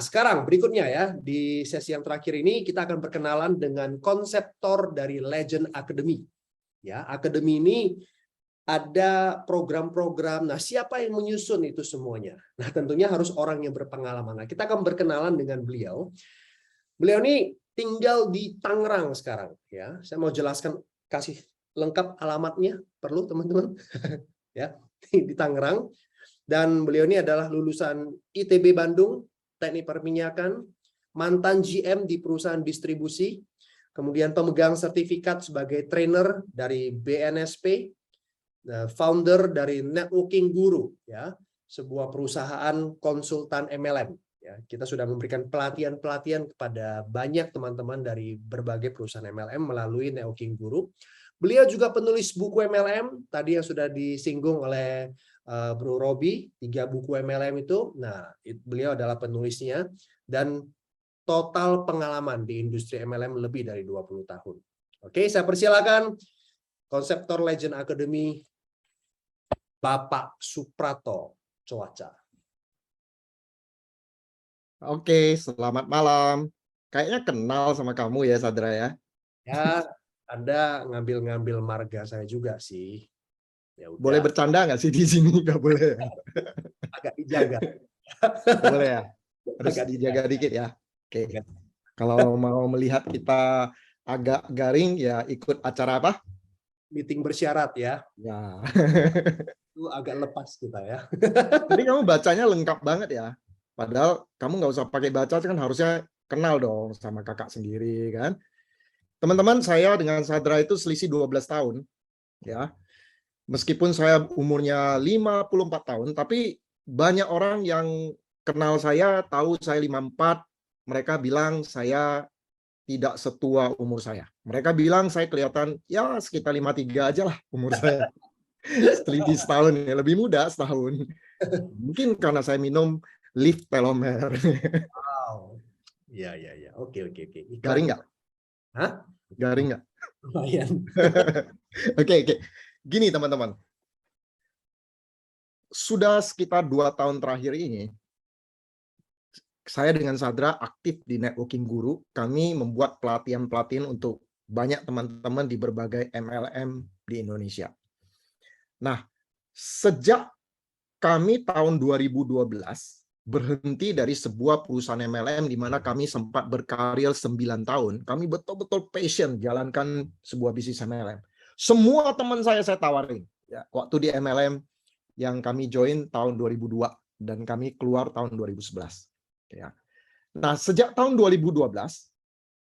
Sekarang berikutnya ya, di sesi yang terakhir ini kita akan berkenalan dengan konseptor dari Legend Academy. Ya, Academy ini ada program-program. Nah, siapa yang menyusun itu semuanya? Nah, tentunya harus orang yang berpengalaman. Nah, kita akan berkenalan dengan beliau. Beliau ini tinggal di Tangerang sekarang. Ya, saya mau jelaskan, kasih lengkap alamatnya, perlu teman-teman? Ya, di Tangerang. Dan beliau ini adalah lulusan ITB Bandung, Teknik Perminyakan, mantan GM di perusahaan distribusi, kemudian pemegang sertifikat sebagai trainer dari BNSP, founder dari Networking Guru, ya, sebuah perusahaan konsultan MLM. Ya, kita sudah memberikan pelatihan-pelatihan kepada banyak teman-teman dari berbagai perusahaan MLM melalui Networking Guru. Beliau juga penulis buku MLM, tadi yang sudah disinggung oleh Bro Robi, 3 buku MLM itu. Nah, beliau adalah penulisnya dan total pengalaman di industri MLM lebih dari 20 tahun. Oke, saya persilakan konseptor Legend Academy, Bapak Suprato Coaca. Oke, selamat malam. Kayaknya kenal sama kamu ya, Sadra ya. Ya, Anda ngambil-ngambil marga saya juga sih. Ya Boleh udah, bercanda nggak sih di sini? Nggak boleh ya? agak dijaga. Nggak boleh ya? Harus Agak dijaga dijaga. dikit ya. Oke. Kalau mau melihat kita agak garing, ya ikut acara apa? Meeting bersyarat ya. Ya. Itu agak lepas kita ya. Jadi kamu bacanya lengkap banget ya. Padahal kamu nggak usah pakai baca, kan harusnya kenal dong sama kakak sendiri kan. Teman-teman, saya dengan Sadra itu selisih 12 tahun. Ya. Meskipun saya umurnya 54 tahun, tapi banyak orang yang kenal saya, tahu saya 54, mereka bilang saya tidak setua umur saya. Mereka bilang saya kelihatan ya sekitar 53 aja lah umur saya. Selisih setahun ya, lebih muda setahun. Mungkin karena saya minum Live Telomer. Wow. Iya, iya, iya. Oke, oke, oke. Iklan. Garing nggak? Hah? Garing nggak? Lumayan. Oke, oke. Gini teman-teman, sudah sekitar 2 tahun terakhir ini, saya dengan Sadra aktif di Networking Guru. Kami membuat pelatihan-pelatihan untuk banyak teman-teman di berbagai MLM di Indonesia. Nah, sejak kami tahun 2012 berhenti dari sebuah perusahaan MLM di mana kami sempat berkarir 9 tahun, kami betul-betul passion jalankan sebuah bisnis MLM. Semua teman saya tawarin. Ya, waktu di MLM yang kami join tahun 2002 dan kami keluar tahun 2011. Ya. Nah, sejak tahun 2012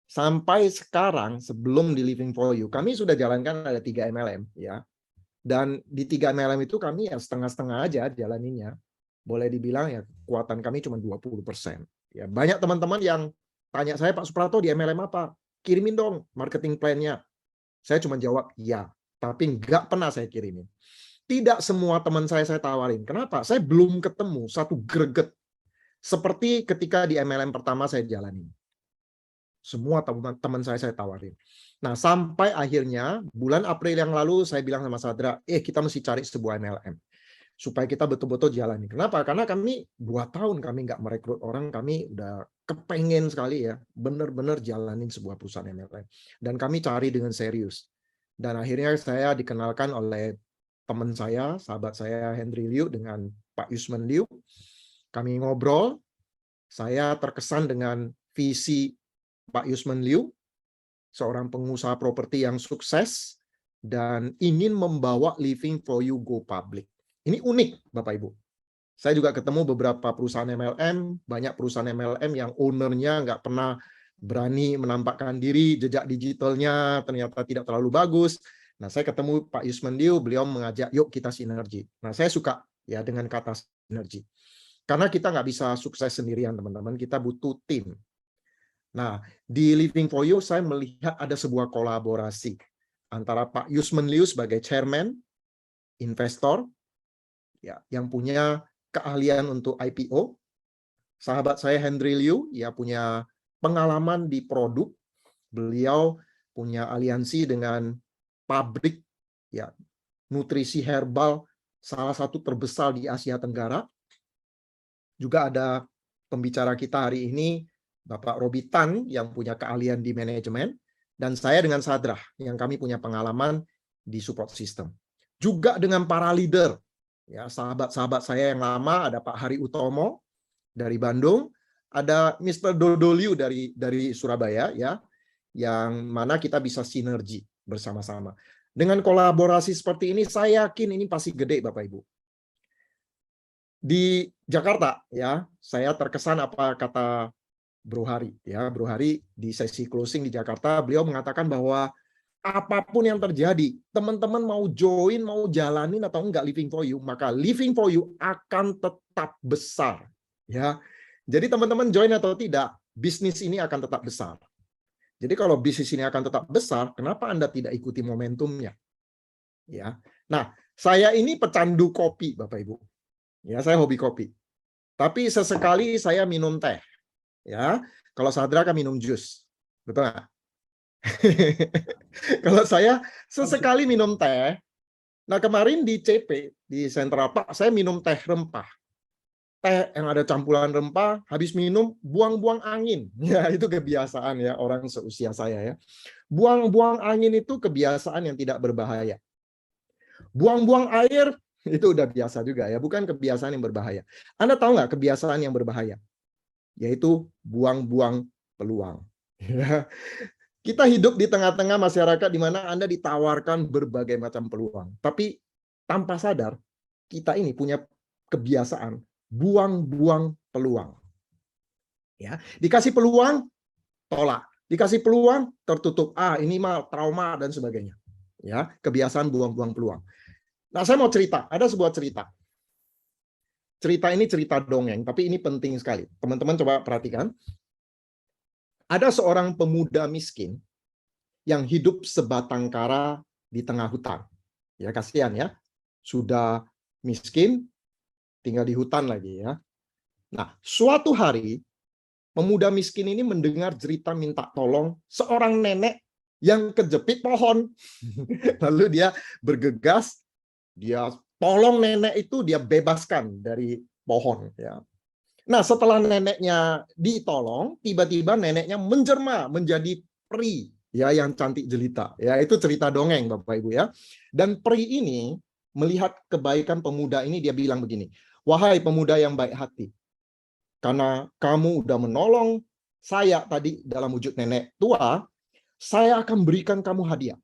sampai sekarang sebelum di Living for You, kami sudah jalankan ada 3 MLM ya. Dan di 3 MLM itu kami ya setengah-setengah aja jalaninnya. Boleh dibilang ya kekuatan kami cuma 20%. Ya, banyak teman-teman yang tanya saya, Pak Suprato di MLM apa? Kirimin dong marketing plan-nya. Saya cuma jawab ya, tapi nggak pernah saya kirimin. Tidak semua teman saya tawarin. Kenapa? Saya belum ketemu satu greget seperti ketika di MLM pertama saya jalani. Semua teman saya tawarin. Nah, sampai akhirnya bulan April yang lalu saya bilang sama Sadra, kita mesti cari sebuah MLM supaya kita betul-betul jalani. Kenapa? Karena kami 2 tahun kami nggak merekrut orang, kami udah kepengen sekali ya, benar-benar jalanin sebuah perusahaan MLM. Dan kami cari dengan serius. Dan akhirnya saya dikenalkan oleh teman saya, sahabat saya Henry Liu dengan Pak Yusman Liu. Kami ngobrol, saya terkesan dengan visi Pak Yusman Liu, seorang pengusaha properti yang sukses dan ingin membawa Living for You go public. Ini unik, Bapak Ibu. Saya juga ketemu beberapa perusahaan MLM, banyak perusahaan MLM yang ownernya nggak pernah berani menampakkan diri, jejak digitalnya ternyata tidak terlalu bagus. Nah, saya ketemu Pak Yusman Liu, beliau mengajak, yuk kita sinergi. Nah, saya suka ya dengan kata sinergi. Karena kita nggak bisa sukses sendirian, teman-teman. Kita butuh tim. Nah, di Living for You saya melihat ada sebuah kolaborasi antara Pak Yusman Liu sebagai chairman, investor, ya, yang punya keahlian untuk IPO. Sahabat saya Henry Liu, ya punya pengalaman di produk. Beliau punya aliansi dengan pabrik ya nutrisi herbal salah satu terbesar di Asia Tenggara. Juga ada pembicara kita hari ini Bapak Robi Tan yang punya keahlian di manajemen, dan saya dengan Sadrah yang kami punya pengalaman di support system. Juga dengan para leader, ya sahabat-sahabat saya yang lama, ada Pak Hari Utomo dari Bandung, ada Mr. Dodoliu dari Surabaya, ya, yang mana kita bisa sinergi bersama-sama. Dengan kolaborasi seperti ini, saya yakin ini pasti gede, Bapak Ibu. Di Jakarta, ya, saya terkesan apa kata Bro Hari, ya, Bro Hari di sesi closing di Jakarta, beliau mengatakan bahwa apapun yang terjadi, teman-teman mau join, mau jalanin atau enggak Living for You, maka Living for You akan tetap besar, ya. Jadi teman-teman join atau tidak, bisnis ini akan tetap besar. Jadi kalau bisnis ini akan tetap besar, kenapa Anda tidak ikuti momentumnya? Ya. Nah, saya ini pecandu kopi, Bapak Ibu. Ya, saya hobi kopi. Tapi sesekali saya minum teh. Ya, kalau Sadra kan minum jus. Betul nggak? Kalau saya sesekali minum teh. Nah, kemarin di CP, di Central Park, saya minum teh rempah. Teh yang ada campuran rempah, habis minum buang-buang angin. Ya, itu kebiasaan ya orang seusia saya ya. Buang-buang angin itu kebiasaan yang tidak berbahaya. Buang-buang air itu udah biasa juga ya, bukan kebiasaan yang berbahaya. Anda tahu nggak kebiasaan yang berbahaya? Yaitu buang-buang peluang. Kita hidup di tengah-tengah masyarakat di mana Anda ditawarkan berbagai macam peluang. Tapi tanpa sadar, kita ini punya kebiasaan buang-buang peluang. Ya, dikasih peluang, tolak. Dikasih peluang, tertutup. Ini mah trauma dan sebagainya. Ya, kebiasaan buang-buang peluang. Nah, saya mau cerita. Ada sebuah cerita. Cerita ini cerita dongeng, tapi ini penting sekali. Teman-teman coba perhatikan. Ada seorang pemuda miskin yang hidup sebatang kara di tengah hutan. Ya, kasihan ya. Sudah miskin, tinggal di hutan lagi ya. Nah, suatu hari pemuda miskin ini mendengar cerita minta tolong seorang nenek yang kejepit pohon. Lalu dia bergegas, dia tolong nenek itu, dia bebaskan dari pohon ya. Nah, setelah neneknya ditolong, tiba-tiba neneknya menjelma menjadi peri ya yang cantik jelita. Ya, itu cerita dongeng Bapak Ibu ya. Dan peri ini melihat kebaikan pemuda ini, dia bilang begini, "Wahai pemuda yang baik hati, karena kamu udah menolong saya tadi dalam wujud nenek tua, saya akan berikan kamu hadiah.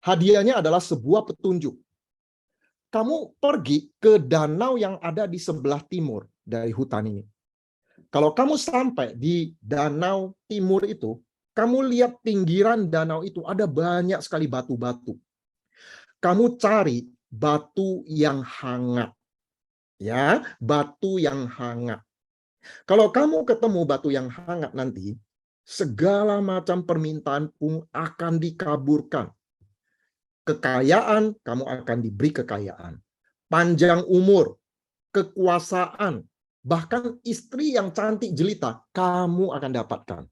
Hadiahnya adalah sebuah petunjuk. Kamu pergi ke danau yang ada di sebelah timur dari hutan ini. Kalau kamu sampai di danau timur itu, kamu lihat pinggiran danau itu ada banyak sekali batu-batu. Kamu cari batu yang hangat. Ya, batu yang hangat. Kalau kamu ketemu batu yang hangat nanti, segala macam permintaan pun akan dikabulkan. Kekayaan, kamu akan diberi kekayaan. Panjang umur, kekuasaan, bahkan istri yang cantik jelita, kamu akan dapatkan.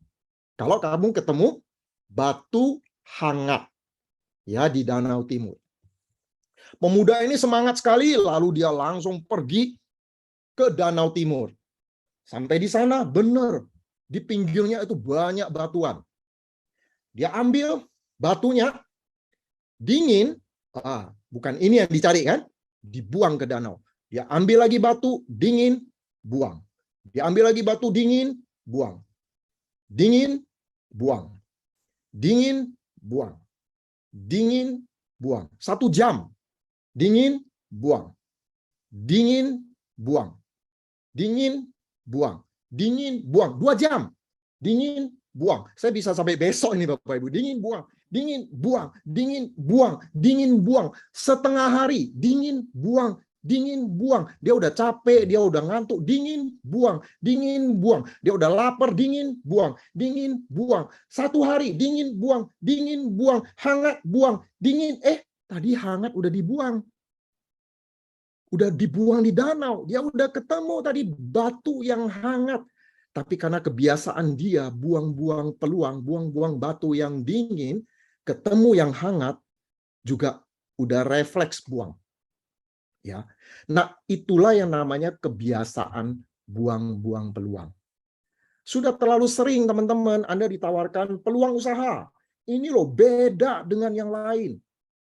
Kalau kamu ketemu batu hangat ya di Danau Timur. Pemuda ini semangat sekali, lalu dia langsung pergi ke Danau Timur. Sampai di sana, benar, di pinggirnya itu banyak batuan. Dia ambil batunya, dingin, bukan ini yang dicari kan, dibuang ke danau. Dia ambil lagi batu, dingin, buang. Dia ambil lagi batu, dingin, buang. Dingin, buang. Dingin, buang. Dingin, buang. 1 jam. Dingin, buang. Dingin, buang. Dingin, buang. Dingin, buang. 2 jam. Dingin, buang. Saya bisa sampai besok ini Bapak Ibu. Dingin, buang. Dingin, buang. Dingin, buang. Dingin, buang. Setengah hari. Dingin, buang. Dingin, buang. Dia udah capek, dia udah ngantuk. Dingin, buang. Dingin, buang. Dia udah lapar. Dingin, buang. Dingin, buang. 1 hari. Dingin, buang. Dingin, buang. Hangat, buang. Dingin. Tadi hangat udah dibuang. Udah dibuang di danau. Dia udah ketemu tadi batu yang hangat. Tapi karena kebiasaan dia buang-buang peluang, buang-buang batu yang dingin, ketemu yang hangat, juga udah refleks buang. Ya. Nah, itulah yang namanya kebiasaan buang-buang peluang. Sudah terlalu sering teman-teman Anda ditawarkan peluang usaha. Ini loh beda dengan yang lain.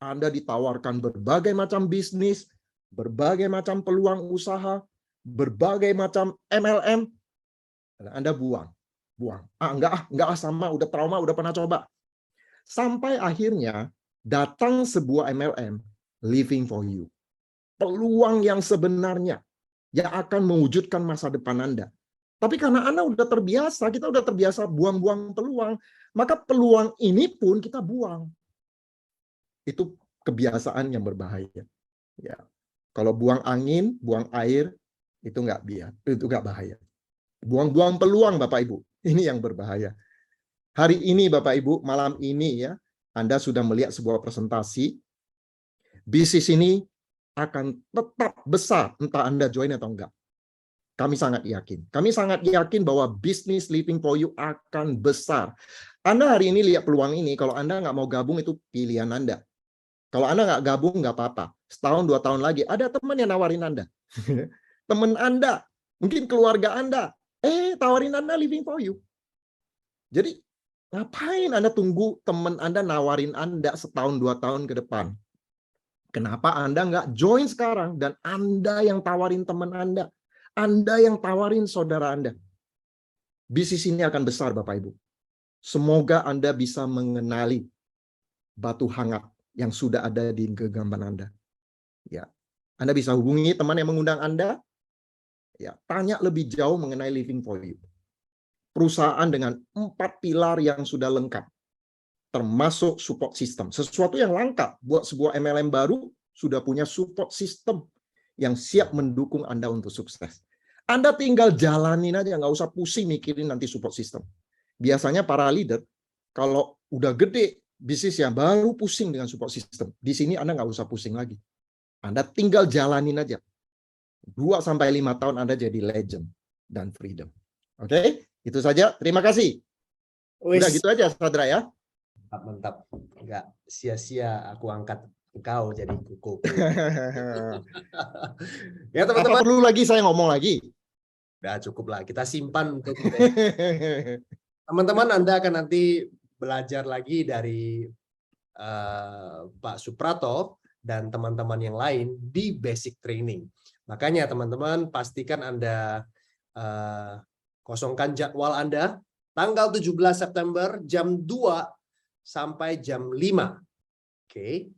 Anda ditawarkan berbagai macam bisnis, berbagai macam peluang usaha, berbagai macam MLM. Anda buang. Enggak sama, udah trauma, udah pernah coba. Sampai akhirnya datang sebuah MLM, Living for You. Peluang yang sebenarnya yang akan mewujudkan masa depan Anda. Tapi karena Anda udah terbiasa, kita udah terbiasa buang-buang peluang, maka peluang ini pun kita buang. Itu kebiasaan yang berbahaya. Ya. Kalau buang angin, buang air, itu nggak bahaya. Buang-buang peluang, Bapak Ibu, ini yang berbahaya. Hari ini, Bapak Ibu, malam ini ya, Anda sudah melihat sebuah presentasi. Bisnis ini akan tetap besar, entah Anda join atau enggak. Kami sangat yakin. Kami sangat yakin bahwa bisnis Living for You akan besar. Anda hari ini lihat peluang ini, kalau Anda nggak mau gabung itu pilihan Anda. Kalau Anda nggak gabung, nggak apa-apa. Setahun, 2 tahun lagi, ada teman yang nawarin Anda. Teman Anda, mungkin keluarga Anda, tawarin Anda Living for You. Jadi, ngapain Anda tunggu teman Anda nawarin Anda setahun, 2 tahun ke depan? Kenapa Anda nggak join sekarang dan Anda yang tawarin teman Anda? Anda yang tawarin saudara Anda. Bisnis ini akan besar, Bapak Ibu. Semoga Anda bisa mengenali batu hangat yang sudah ada di genggaman Anda. Ya, Anda bisa hubungi teman yang mengundang Anda. Ya, tanya lebih jauh mengenai Living for You. Perusahaan dengan 4 pilar yang sudah lengkap, termasuk support system. Sesuatu yang langka buat sebuah MLM baru sudah punya support system yang siap mendukung Anda untuk sukses. Anda tinggal jalanin aja, nggak usah pusing mikirin nanti support system. Biasanya para leader, kalau udah gede bisnisnya baru pusing dengan support system. Di sini Anda nggak usah pusing lagi. Anda tinggal jalanin aja. 2-5 tahun Anda jadi legend dan freedom. Oke? Itu saja. Terima kasih. Udah gitu aja, Sadra ya. Mantap. Nggak sia-sia aku angkat engkau jadi kuku. Ya teman-teman. Apa perlu lagi saya ngomong lagi? Udah cukup lah. Kita simpan untuk teman-teman. Anda akan nanti belajar lagi dari Pak Suprato dan teman-teman yang lain di basic training. Makanya teman-teman pastikan Anda kosongkan jadwal Anda tanggal 17 September jam 2 sampai jam 5. Oke.